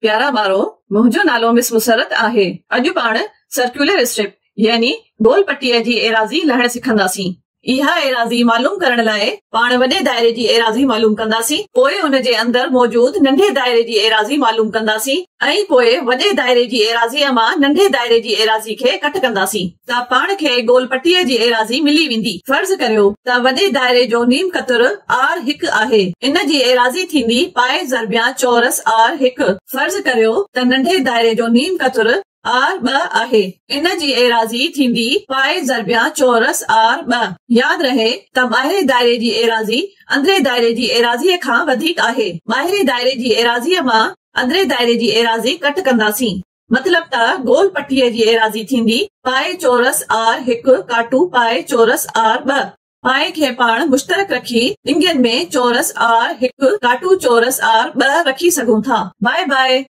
प्यारा ॿारो, मुंहिंजो नालो मिस मुसरत आहे। अॼु पाण सर्कुलर स्ट्रिप यानी गोल पट्टीअ जी एराज़ी लहण सिखंदासीं। इहा एराज़ी मालूम करण लाइ पाण वॾे दायरे जी एराज़ी मालूम कंदासीं, पोइ उन जे अंदर मौजूद नंढे दायरे जी एराज़ी मालूम कंदासीं ऐं पोइ वॾे दायरे जी एराज़ीअ मां नंढे दायरे जी एराज़ी खे कट कंदासीं त पाण खे गोल पट्टीअ जी एराज़ी मिली वेंदी। फर्ज़ करियो त वॾे दायरे जो नीम क़तर R1 आहे। इन जी एराज़ी थींदी पाए ज़रबिया चौरस R1। फर्ज़ करियो त नंढे दायरे जो नीम क़तर R2 आहे। इन जी एराज़ी थींदी पाए ज़रबिया चौरस R2। याद रहे त ॿाहिरे दायरे जी एराज़ी अंदरे दायरे जी एराज़ीअ खां वधीक आहे। ॿाहिरे दायरे जी एराज़ीअ मां अंदरे दायरे जी एराज़ी कट कंदासीं। मतलब त गोल पट्टीअ जी एराज़ी थींदी पाए चौरस R1 काटू पाए चौरस R2। पाए खे पाण मुश्तरक रखी ॾिंगनि में चौरस R1 काटू चौरस R2 रखी सघूं था। Bye by.